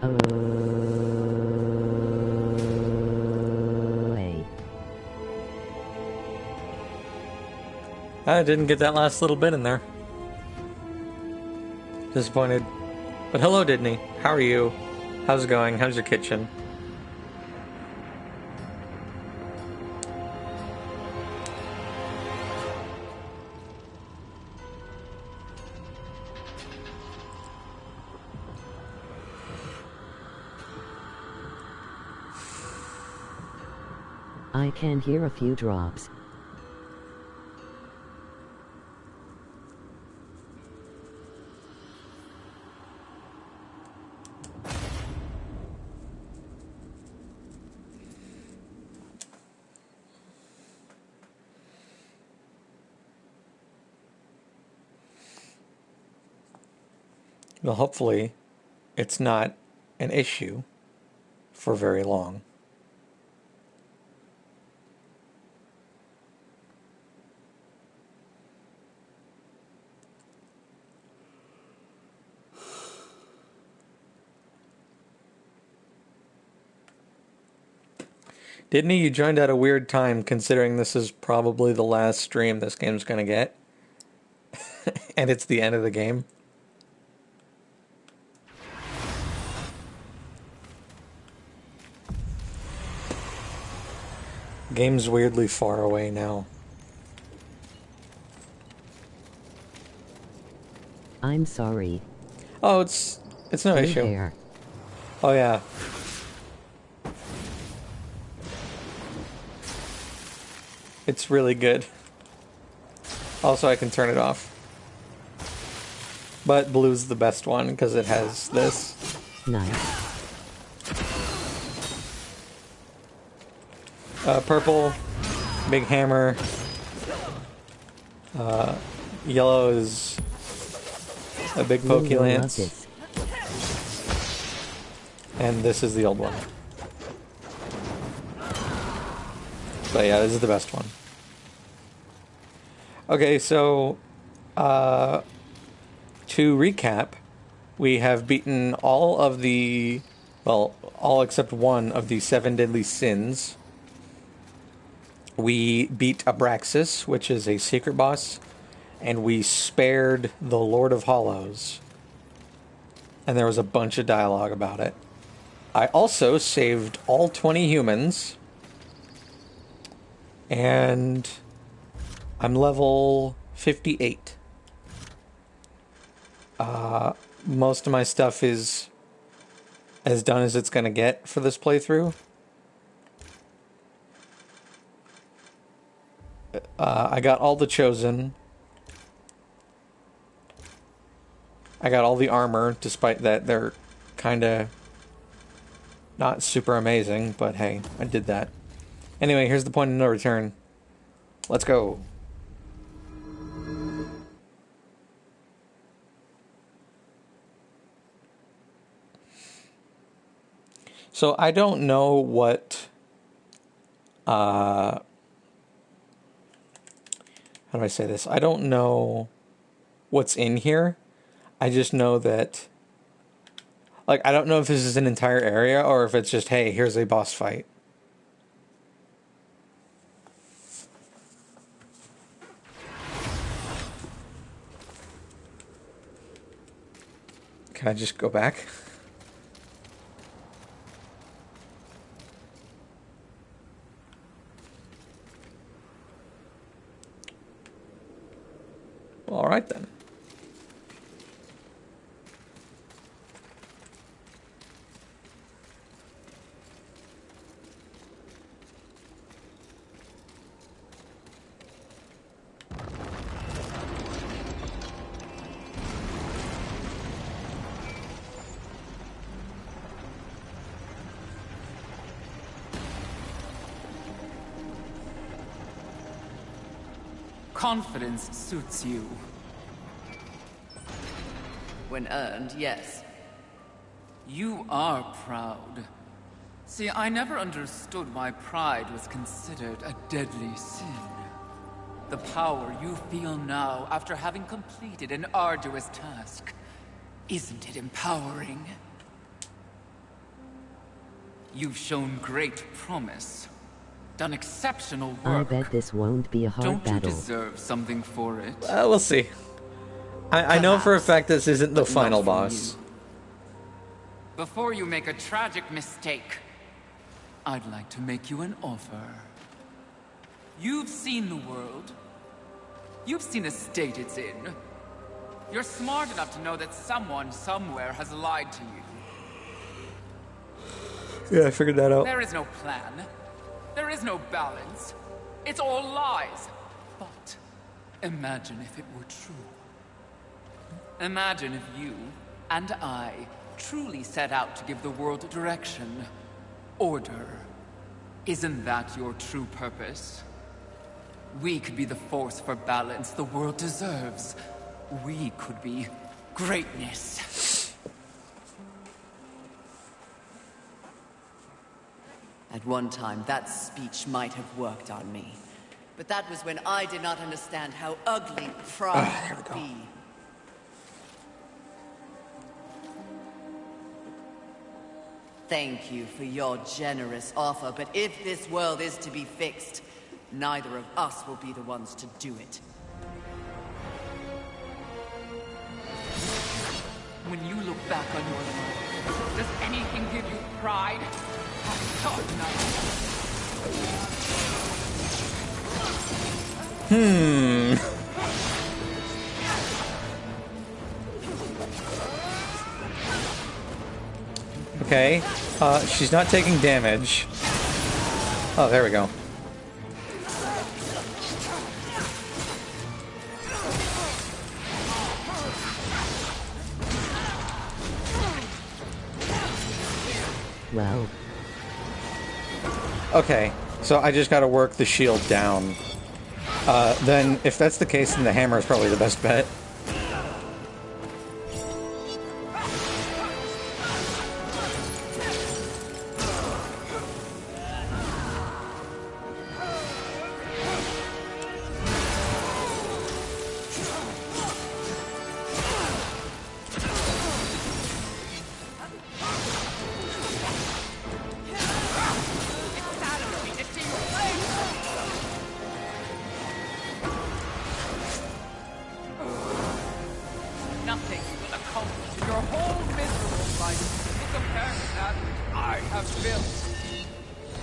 Hey. I didn't get that last little bit in there. Disappointed. But hello, Didney. How are you? How's it going? How's your kitchen? I can hear a few drops. Well, hopefully, it's not an issue for very long. Didn't you joined at a weird time, considering this is probably the last stream this game's gonna get? And it's the end of the game. Game's weirdly far away now. I'm sorry. Oh, it's no Hey issue. there. Oh yeah. It's really good. Also, I can turn it off. But blue's the best one because it has this. Nice. Purple, big hammer. Yellow is a big pokey You'll love lance. this. And this is the old one. But yeah, this is the best one. Okay, so to recap, we have beaten all of the, well, all except one of the 7 deadly sins. We beat Abraxas, which is a secret boss, and we spared the Lord of Hollows. And there was a bunch of dialogue about it. I also saved all 20 humans. And I'm level 58. Most of my stuff is as done as it's going to get for this playthrough. I got all the Chosen. I got all the armor, despite that they're kind of not super amazing, but hey, I did that. Anyway, here's the point of no return. Let's go. So I don't know what... how do I say this? I don't know what's in here. I just know that... Like, I don't know if this is an entire area or if it's just, hey, here's a boss fight. Can I just go back? All right then. Confidence suits you. When earned, yes. You are proud. See, I never understood why pride was considered a deadly sin. The power you feel now after having completed an arduous task. Isn't it empowering? You've shown great promise. Done exceptional I work. bet this won't be a hard Don't you battle. deserve something for it? We'll see. I know for a Perhaps, fact this isn't the but not final from boss. you. Before you make a tragic mistake, I'd like to make you an offer. You've seen the world. You've seen the state it's in. You're smart enough to know that someone somewhere has lied to you. Yeah, I figured that out. There is no plan. There is no balance. It's all lies. But imagine if it were true. Imagine if you and I truly set out to give the world direction, order. Isn't that your true purpose? We could be the force for balance the world deserves. We could be greatness. At one time, that speech might have worked on me. But that was when I did not understand how ugly pride could be. Thank you for your generous offer, but if this world is to be fixed, neither of us will be the ones to do it. When you look back on your life, does anything give you pride? I thought not. Okay. She's not taking damage. Oh, there we go. Well, Okay, so I just gotta work the shield down. Then, if that's the case, then the hammer is probably the best bet. Nothing will accomplish in your whole miserable life in comparison to that which I have built.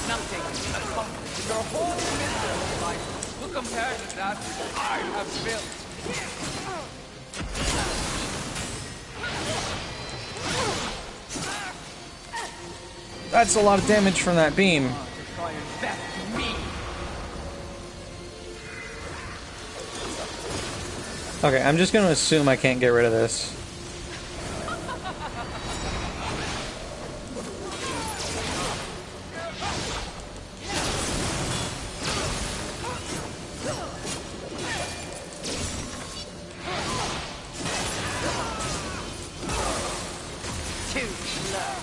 Nothing will accomplish in your whole miserable life will compare to that which I have built. That's a lot of damage from that beam. To try and best me. Okay, I'm just gonna assume I can't get rid of this. Too slow.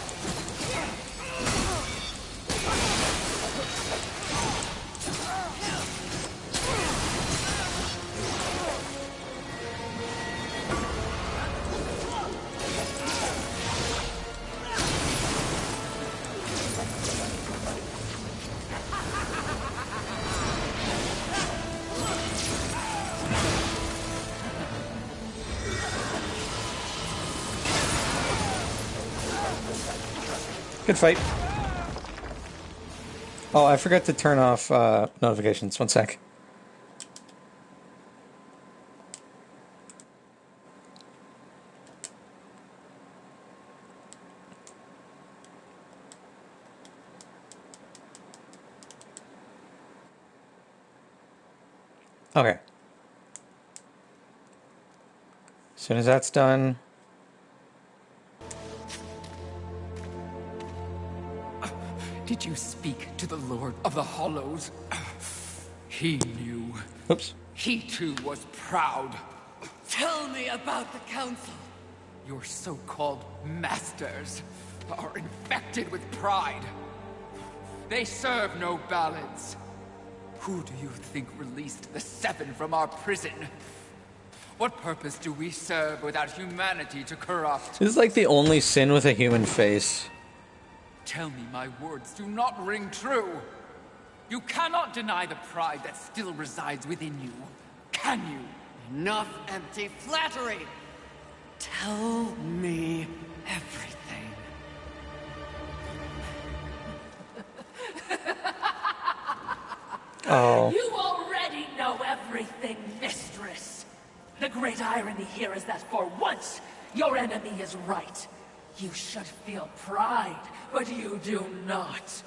Good fight. Oh, I forgot to turn off notifications. One sec. Okay. As soon as that's done... Did you speak to the Lord of the Hollows? He knew. Oops. He too was proud. Tell me about the council. Your so-called masters are infected with pride. They serve no balance. Who do you think released the Seven from our prison? What purpose do we serve without humanity to corrupt? This is like the only sin with a human face. Tell me my words do not ring true. You cannot deny the pride that still resides within you, can you? Enough empty flattery. Tell me everything. Oh. You already know everything, mistress. The great irony here is that for once, your enemy is right. You should feel pride, but you do not.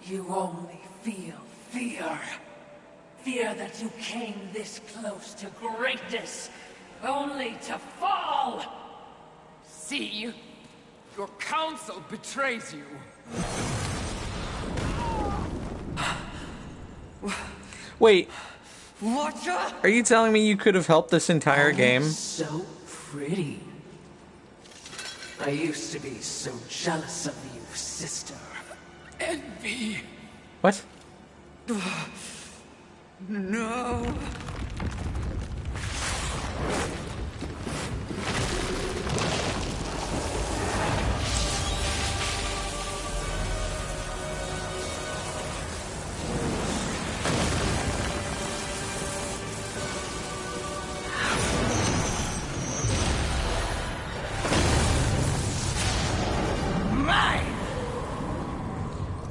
You only feel fear. Fear that you came this close to greatness, only to fall! See? Your counsel betrays you. Wait, Watcha? are you telling me you could have helped this entire game? So pretty. I used to be so jealous of you, sister. Envy. What? No.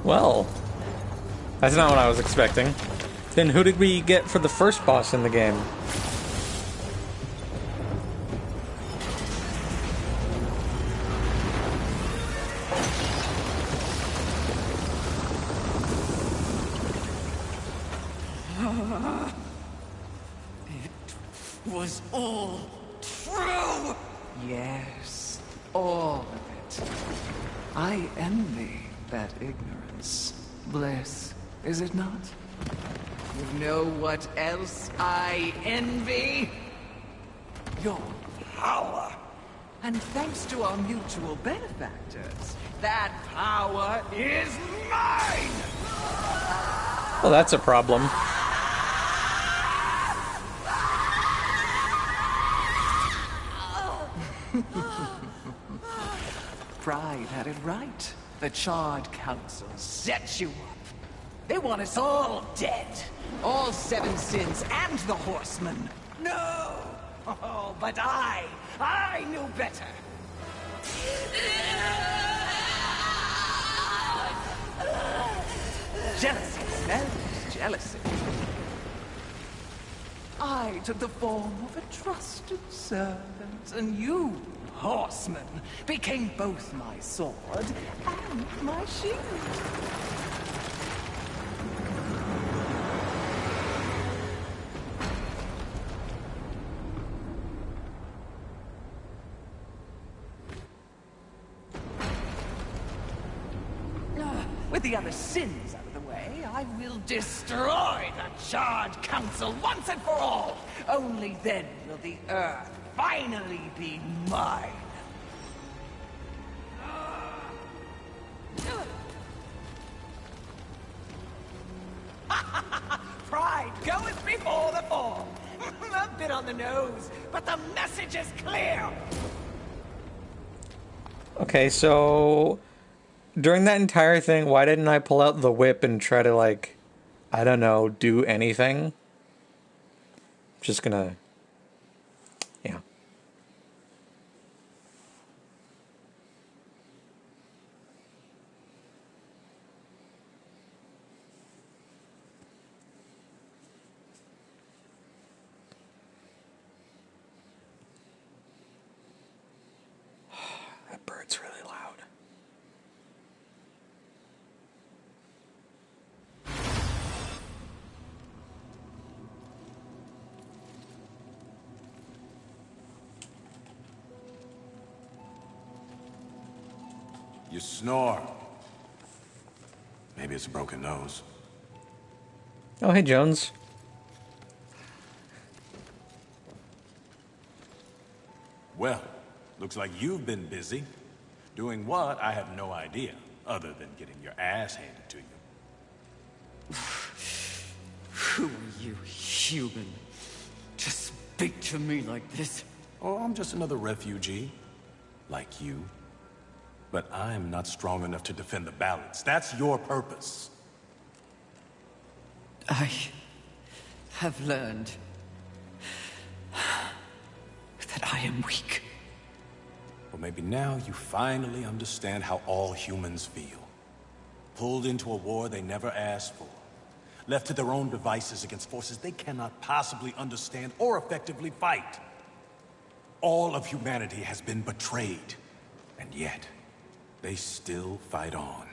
Well, that's not what I was expecting. Then who did we get for the first boss in the game? It was all true. Yes, all of it. I envy that ignorance. Bliss, is it not? You know what else I envy? Your power. And thanks to our mutual benefactors, that power is mine! Well, that's a problem. Pride had it right. The Charred Council set you up. They want us all dead. All seven sins and the horsemen. No! Oh, but I knew better. Jealousy smells jealousy. I took the form of a trusted servant, and you, horseman, became both my sword and my shield. With the other sins out of the way, I will destroy the Charred Council once and for all! Only then will the Earth finally be mine! Pride goeth before the fall! A bit on the nose, but the message is clear! Okay, so during that entire thing, why didn't I pull out the whip and try to, like, I don't know, do anything? Just gonna... yeah. That bird's really loud. You snore. Maybe it's a broken nose. Oh, hey, Jones. Well, looks like you've been busy. Doing what, I have no idea, other than getting your ass handed to you. Who are you, human? To speak to me like this? Oh, I'm just another refugee. Like you. But I'm not strong enough to defend the balance. That's your purpose. I have learned that I am weak. Well, maybe now you finally understand how all humans feel. Pulled into a war they never asked for. Left to their own devices against forces they cannot possibly understand or effectively fight. All of humanity has been betrayed. And yet, they still fight on.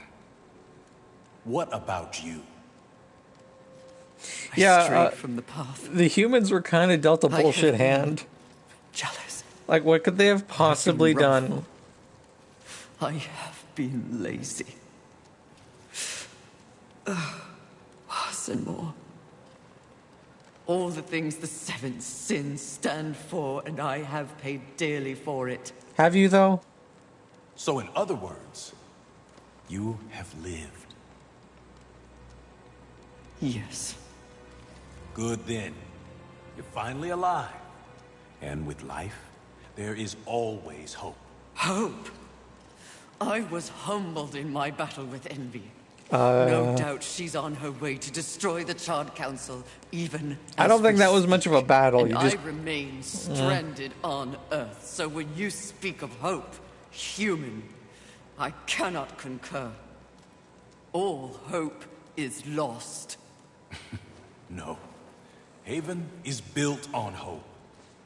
What about you? I strayed from the path. The humans were kind of dealt a bullshit hand. Jealous. Like, what could they have possibly done? I have been lazy. Worse and more. All the things the seven sins stand for, and I have paid dearly for it. Have you, though? So in other words, you have lived. Yes. Good then. You're finally alive. And with life, there is always hope. Hope? I was humbled in my battle with envy. No doubt she's on her way to destroy the Charred Council, even I don't think that was much of a battle. And You just... I remain stranded on Earth, so when you speak of hope, human, I cannot concur. All hope is lost. No. Haven is built on hope.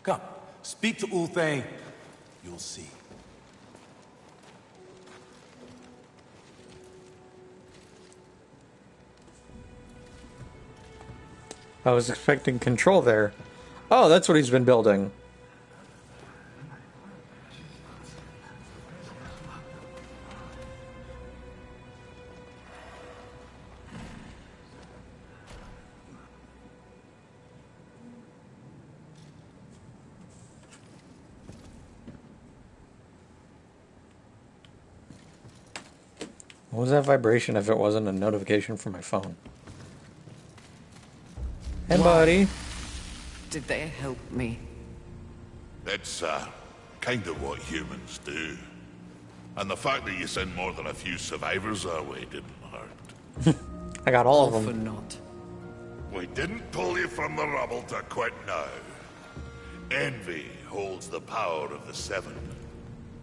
Come, speak to Ulthane. You'll see. I was expecting control there. Oh, that's what he's been building. What was that vibration if it wasn't a notification from my phone? Hey, buddy. Did they help me? It's, kind of what humans do. And the fact that you sent more than a few survivors our way didn't hurt. I got all of Or them. for not. We didn't pull you from the rubble to quit now. Envy holds the power of the Seven.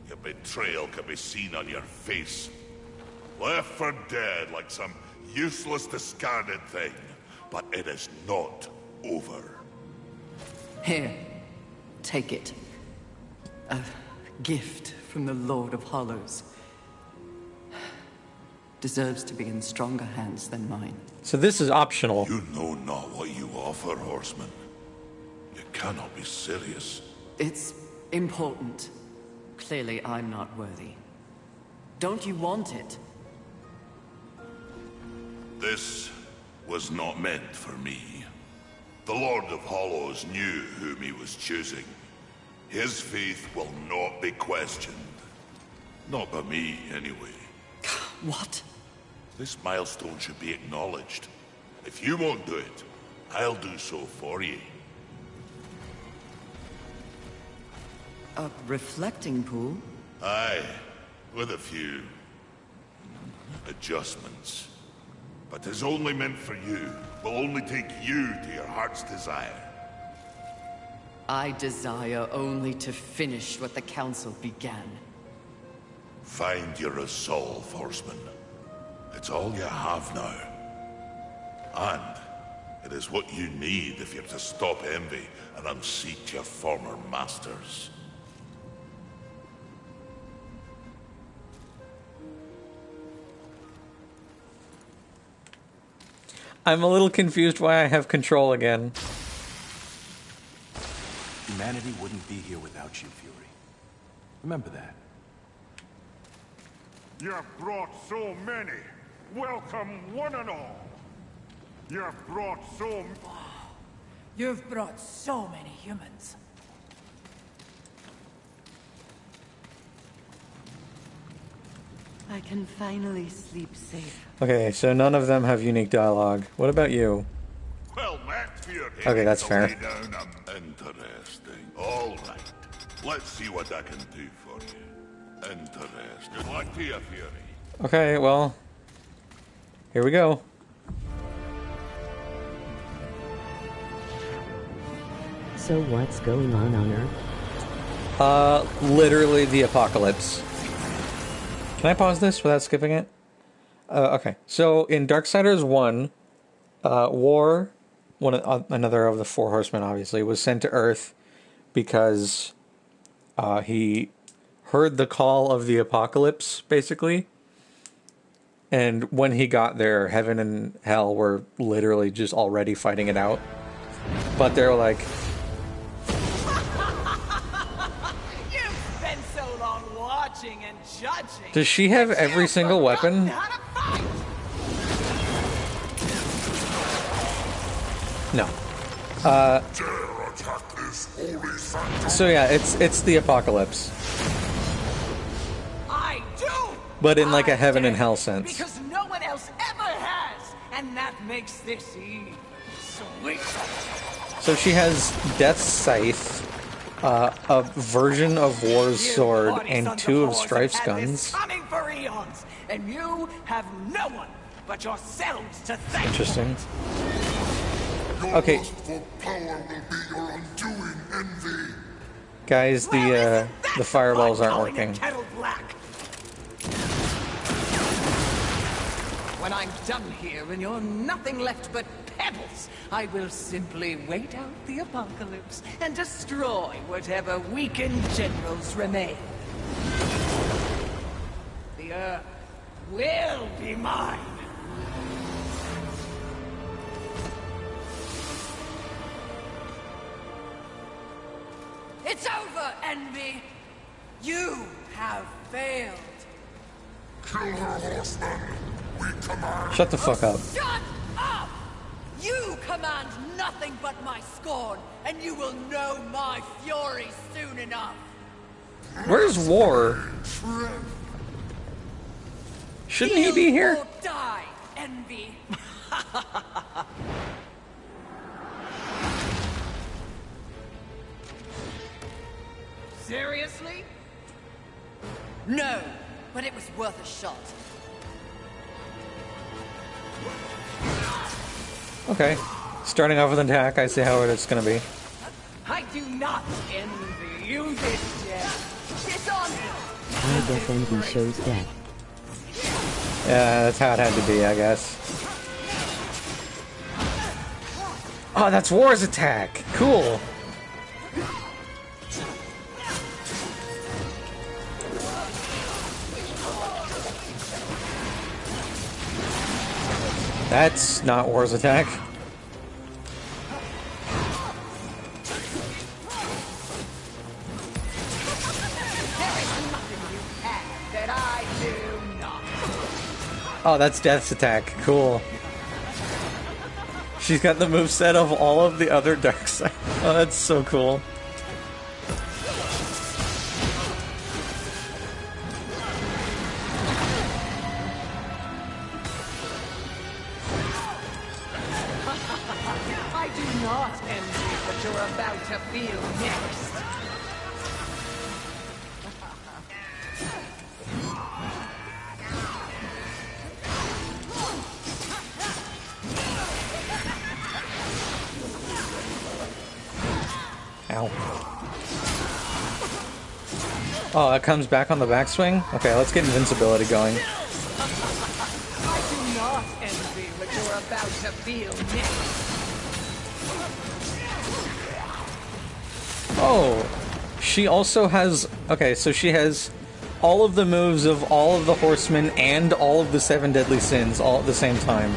Your betrayal can be seen on your face. Left for dead like some useless, discarded thing. But it is not over. Here, take it. A gift from the Lord of Hollows. Deserves to be in stronger hands than mine. So this is optional. You know not what you offer, Horseman. You cannot be serious. It's important. Clearly, I'm not worthy. Don't you want it? This was not meant for me. The Lord of Hollows knew whom he was choosing. His faith will not be questioned. Not by me, anyway. What? This milestone should be acknowledged. If you won't do it, I'll do so for you. A reflecting pool? Aye, with a few adjustments. But it's only meant for you. Will only take you to your heart's desire. I desire only to finish what the Council began. Find your resolve, Horseman. It's all you have now. And it is what you need if you're to stop envy and unseat your former masters. I'm a little confused why I have control again. Humanity wouldn't be here without you, Fury. Remember that. You have brought so many. Welcome one and all. You have brought so... You've brought so many humans. I can finally sleep safe. Okay, so none of them have unique dialogue. What about you? Well, Matt, you're Okay, that's fair. Interesting. All right. Let's see what I can do for you. Interesting. What do you, Fury? Okay, well, here we go. So what's going on Earth? Literally the apocalypse. Can I pause this without skipping it? Okay, so in Darksiders 1, War, another of the Four Horsemen, obviously, was sent to Earth because he heard the call of the apocalypse, basically. And when he got there, heaven and hell were literally just already fighting it out. But they're like... You've spent so long watching and judging. Does she have every single weapon? No. So yeah, it's the apocalypse. I do. But in like a heaven and hell sense. Because no one else ever has, and that makes this sweet. So she has Death's Scythe, a version of War's sword, and 2 of Strife's guns. Coming for eons, and you have no one but yourselves to thank. Interesting. Okay. Guys, the fireballs aren't working. When I'm done here and you're nothing left but pebbles, I will simply wait out the apocalypse and destroy whatever weakened generals remain. The Earth will be mine. It's over, Envy! You have failed! Kill her, horseman! We command... Shut the fuck up. Shut up! You command nothing but my scorn, and you will know my fury soon enough. Where's War? Shouldn't he be here? Or die, Envy. Seriously? No, but it was worth a shot. Okay. Starting off with an attack, I see how it's gonna be. I do not envy you this death. Dishonest. I guess envy shows death. Yeah, that's how it had to be, I guess. Oh, that's War's attack! Cool! That's not War's attack. Oh, that's Death's attack. Cool. She's got the moveset of all of the other Darksiders. Oh, that's so cool. I do not envy what you're about to feel next. Ow. Oh, it comes back on the backswing? Okay, let's get invincibility going. I do not envy what you're about to feel next. Oh, she also has... Okay, so she has all of the moves of all of the horsemen and all of the 7 deadly sins all at the same time.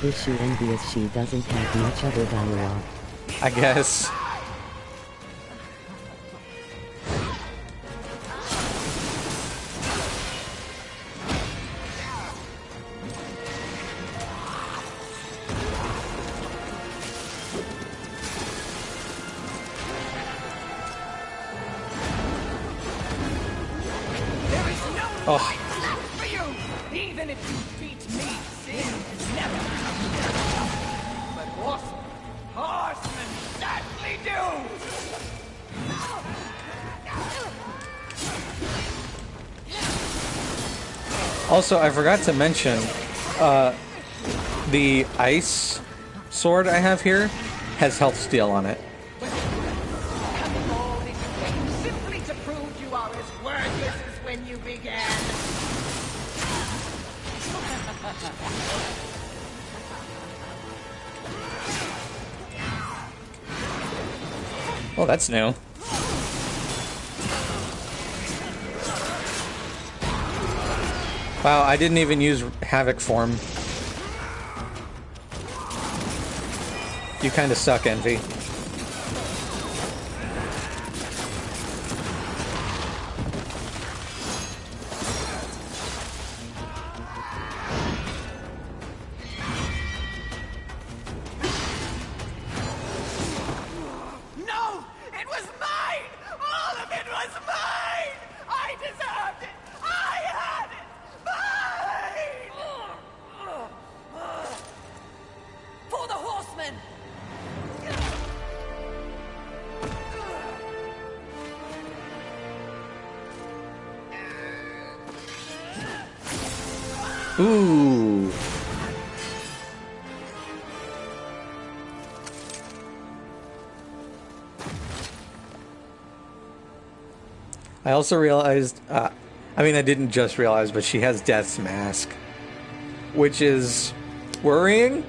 Is she envious she doesn't have much other dialogue? I guess. Oh, For you, even if you beat me, sin is never enough. But horsemen sadly do. also, I forgot to mention, the ice sword I have here has health steal on it. All this pain simply to prove you are as worthless as when you began. Oh, that's new. Wow, I didn't even use Havoc form. You kind of suck, Envy. No! It was mine! All of it was mine! I deserved it! I had it! Mine! For the horsemen! Ooh. I also realized, I mean, I didn't just realize, but she has Death's Mask, which is worrying.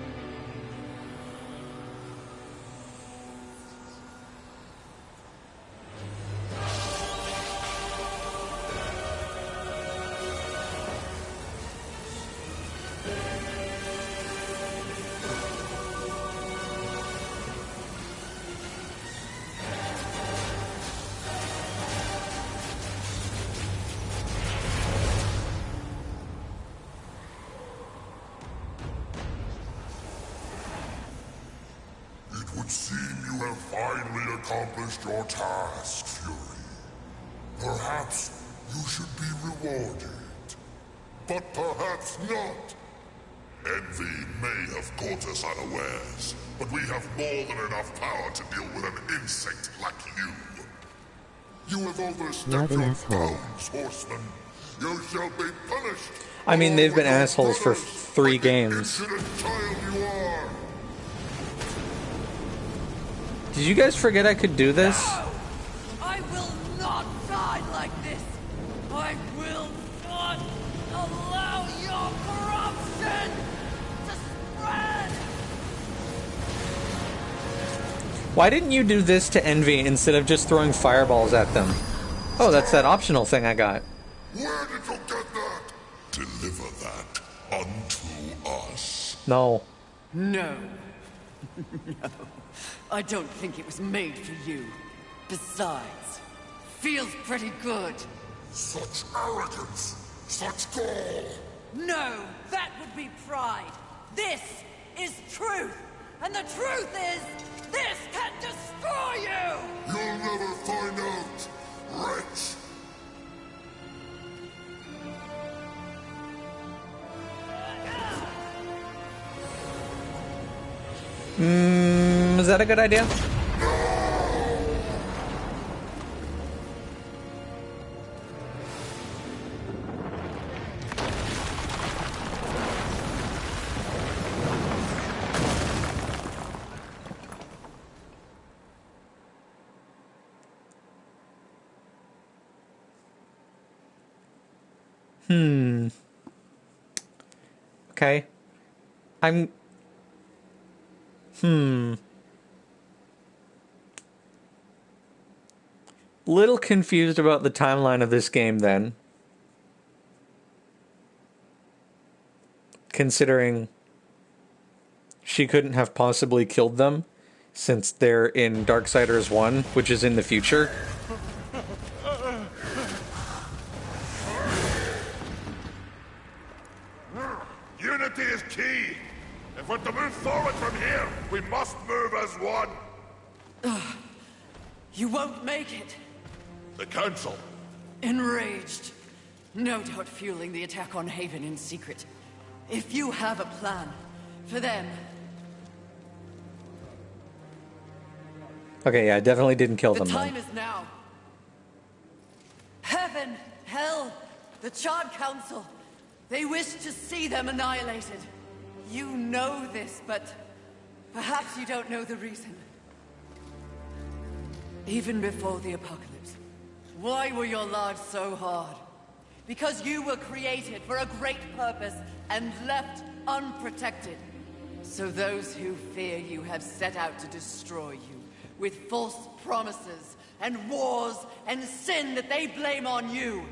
It would seem you have finally accomplished your task, Fury. Perhaps you should be rewarded. But perhaps not. Envy may have caught us unawares, but we have more than enough power to deal with an insect like you. You have overstepped What an your asshole. bounds, horseman. You shall be punished. I mean, they've been along with your assholes for brothers, 3 like the games. insolent child you are. Did you guys forget I could do this? I will not die like this! I will not allow your corruption to spread! Why didn't you do this to Envy instead of just throwing fireballs at them? Oh, that's that optional thing I got. Where did you get that? Deliver that unto us. No. No. No. I don't think it was made for you. Besides, feels pretty good. Such arrogance! Such gall! No, that would be pride. This is truth. And the truth is, this can destroy you! You'll never find out, wretch! Is that a good idea? Okay. I'm... Little confused about the timeline of this game then. Considering she couldn't have possibly killed them since they're in Darksiders 1, which is in the future. Unity is key! If we're to move forward from here, we must move as one! You won't make it. The Council, Enraged. No doubt fueling the attack on Haven in secret. If you have a plan for them... Okay, yeah, I definitely didn't kill The them time then. is now. Heaven, hell, the Charred Council. They wish to see them annihilated. You know this, but perhaps you don't know the reason. Even before the apocalypse, why were your lives so hard? Because you were created for a great purpose and left unprotected. So those who fear you have set out to destroy you with false promises and wars and sin that they blame on you.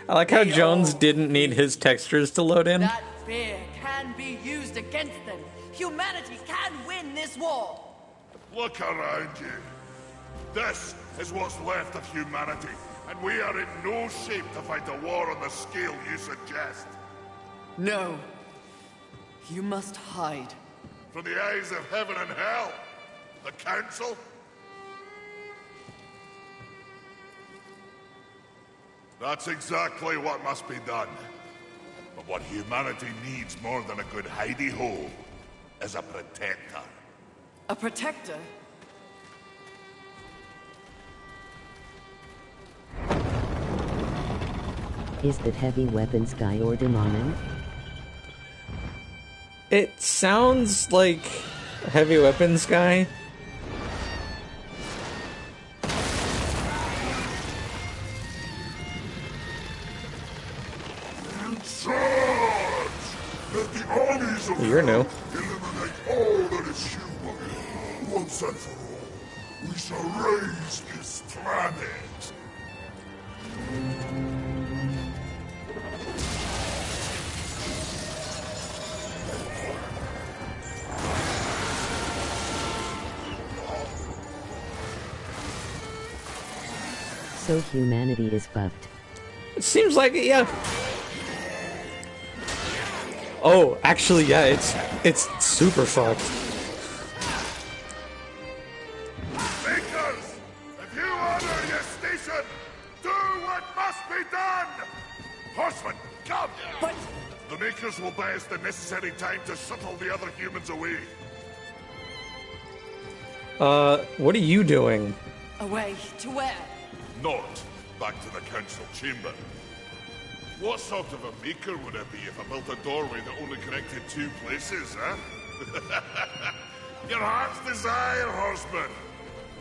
I like how They Jones all didn't need his textures to load in. That fear can be used against them. Humanity can win this war. Look around you. This is what's left of humanity, and we are in no shape to fight a war on the scale you suggest. No. You must hide. From the eyes of heaven and hell. The Council? That's exactly what must be done. But what humanity needs more than a good hidey-hole is a protector. A protector? Is that heavy weapons guy or demonic? It sounds like a heavy weapons guy. Charge! Let the armies of You're new. eliminate all that is human. Once and for all, we shall raise this planet. So humanity is fucked. It seems like it, yeah. Oh, actually, yeah, it's super fucked. Makers, if you honor your station, do what must be done! Horsemen, come! But... The Makers will buy us the necessary time to shuttle the other humans away. What are you doing? away to where? Not back to the council chamber. What sort of a maker would it be if I built a doorway that only connected two places, huh? Your heart's desire, horseman.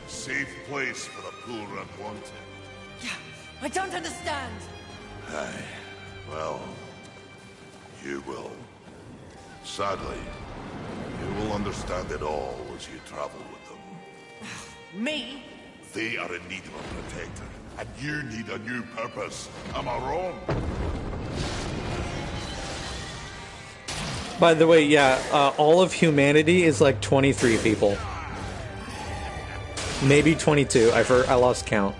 A safe place for the poor unwanted. Yeah, I don't understand. Aye, well, you will. Sadly, you will understand it all as you travel with them. Me? They are in need of a protector, and you need a new purpose. Am I wrong? By the way, yeah, all of humanity is like 23 people. Maybe 22. I lost count.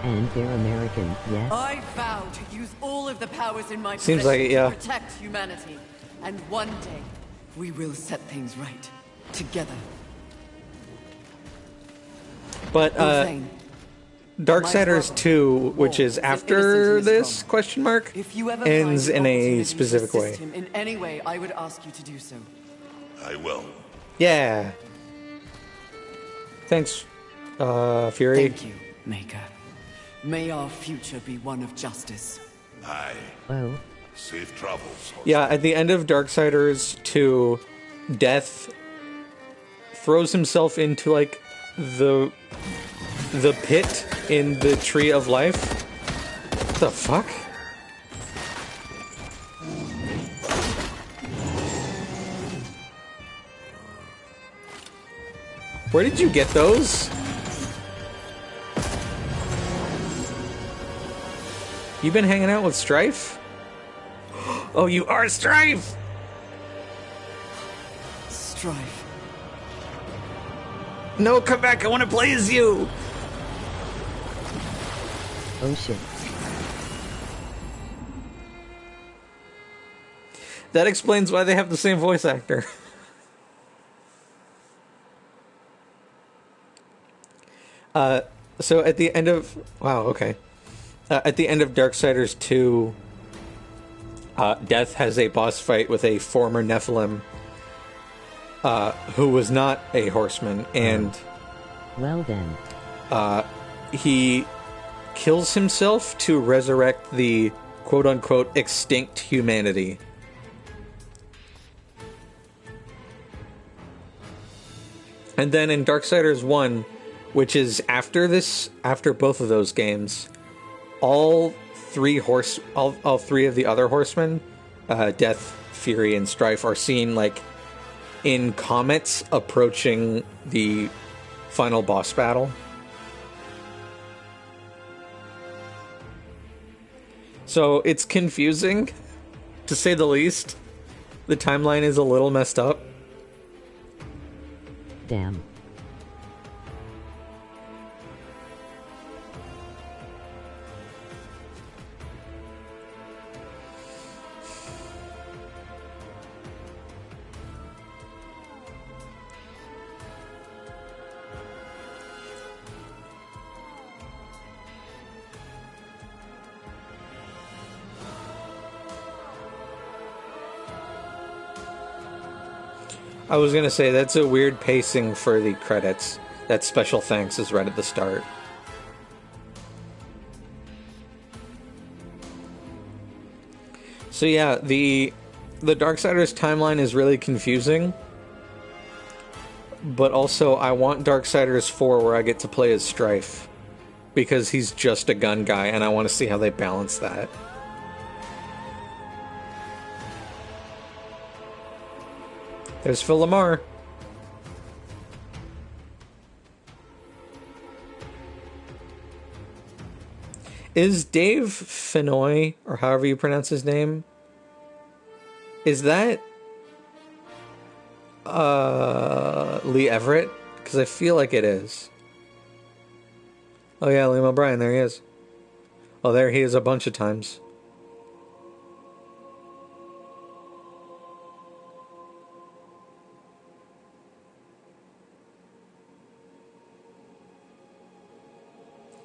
And they're American, yes? I vow to use all of the powers in my Seems like it, possession yeah. to protect humanity. And one day, we will set things right. Together. But, Hussein, Darksiders My 2, which War is is an after innocent this, misnomer. question mark, if you ever ends find in the a opportunity to specific way. assist him in any way, I would ask you to do so. I will. Yeah. Thanks, Fury. Thank you, Maker. May our future be one of justice. Aye. Oh, Safe travels. horseman. Yeah, at the end of Darksiders 2, Death throws himself into, like, the pit in the Tree of Life. What the fuck? Where did you get those? You been hanging out with Strife? Oh, you are Strife! Strife. No, come back, I want to play as you! oh shit. That explains why they have the same voice actor. So at the end of... Wow, okay. At the end of Darksiders 2, Death has a boss fight with a former Nephilim who was not a horseman, and Well then. he kills himself to resurrect the quote-unquote extinct humanity. And then in Darksiders 1, which is after both of those games, all three of the other horsemen, Death, Fury, and Strife, are seen like in comets approaching the final boss battle. So it's confusing, to say the least. The timeline is a little messed up. Damn. I was gonna say, that's a weird pacing for the credits. That special thanks is right at the start. So yeah, the Darksiders timeline is really confusing. But also, I want Darksiders 4 where I get to play as Strife. Because he's just a gun guy, and I want to see how they balance that. There's Phil Lamar. Is Dave Fennoy, or however you pronounce his name, is that Lee Everett? Because I feel like it is. Oh yeah, Liam O'Brien, there he is. Oh, there he is a bunch of times.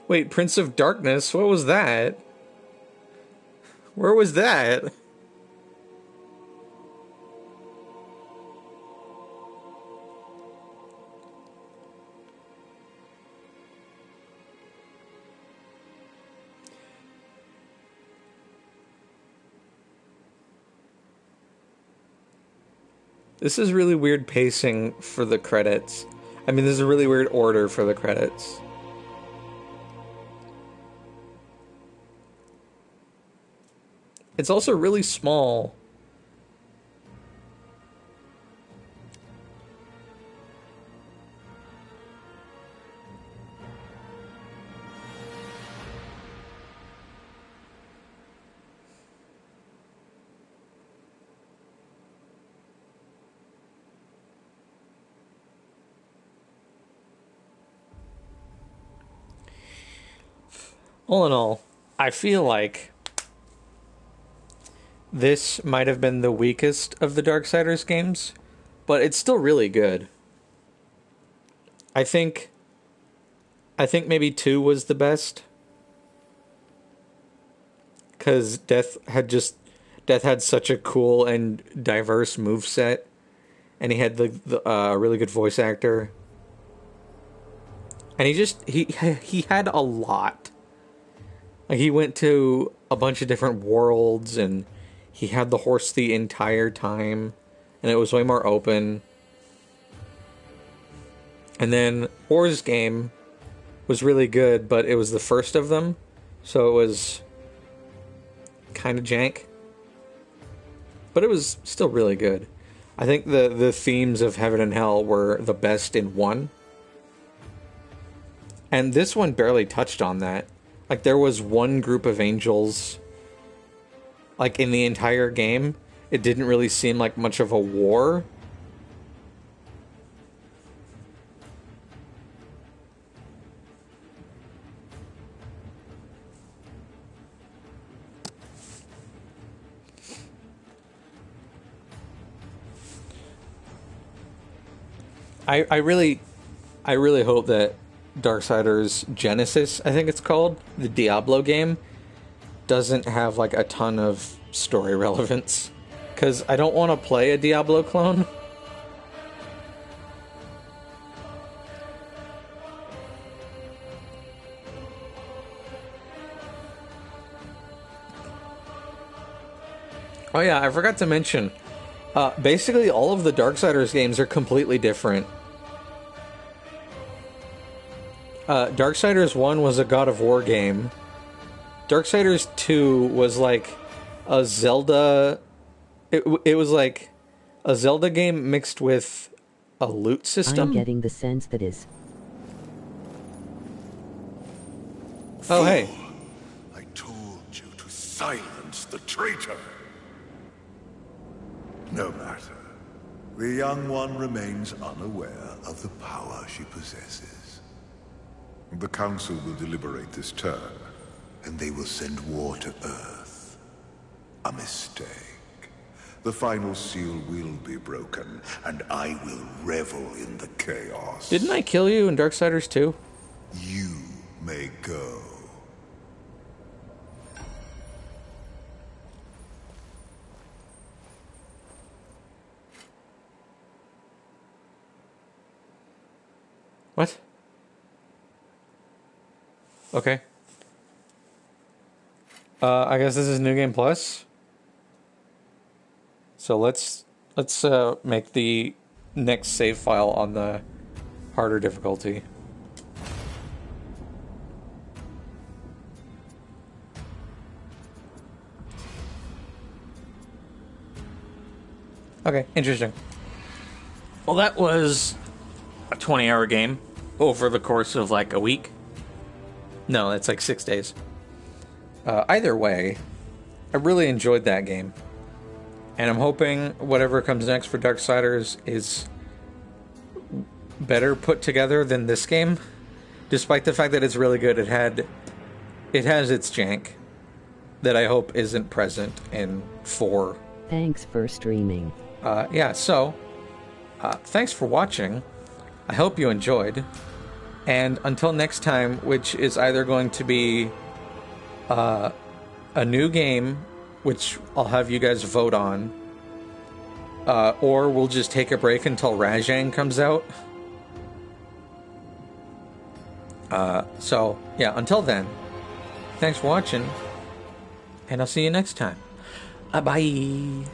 Wait, Prince of Darkness? What was that? Where was that? This is really weird pacing for the credits. I mean, this is a really weird order for the credits. It's also really small. All in all, I feel like this might have been the weakest of the Darksiders games, but it's still really good. I think maybe 2 was the best. Because Death had such a cool and diverse moveset, and he had the really good voice actor. And he had a lot. Like, he went to a bunch of different worlds, and he had the horse the entire time, and it was way more open. And then War's game was really good, but it was the first of them, so it was kind of jank. But it was still really good. I think the themes of Heaven and Hell were the best in 1. And this one barely touched on that. Like, there was one group of angels, like, in the entire game. It didn't really seem like much of a war. I really hope that Darksiders Genesis, I think it's called, the Diablo game, doesn't have like a ton of story relevance, because I don't want to play a Diablo clone. Oh yeah, I forgot to mention, basically all of the Darksiders games are completely different. Darksiders 1 was a God of War game. Darksiders 2 was like a Zelda... It was like a Zelda game mixed with a loot system. I'm getting the sense that is... Oh, hey. I told you to silence the traitor. No matter. The young one remains unaware of the power she possesses. The Council will deliberate this turn, and they will send war to Earth. A mistake. The final seal will be broken, and I will revel in the chaos. Didn't I kill you in Darksiders 2? You may go. What? Okay. I guess this is New Game Plus. So let's make the next save file on the harder difficulty. Okay, interesting. Well, that was a 20-hour game over the course of like a week. No, that's like 6 days. Either way, I really enjoyed that game. And I'm hoping whatever comes next for Darksiders is better put together than this game. Despite the fact that it's really good, it has its jank that I hope isn't present in 4. Thanks for streaming. Yeah, so thanks for watching. I hope you enjoyed. And until next time, which is either going to be a new game, which I'll have you guys vote on, or we'll just take a break until Rajang comes out. So, yeah, until then, thanks for watching, and I'll see you next time. Bye.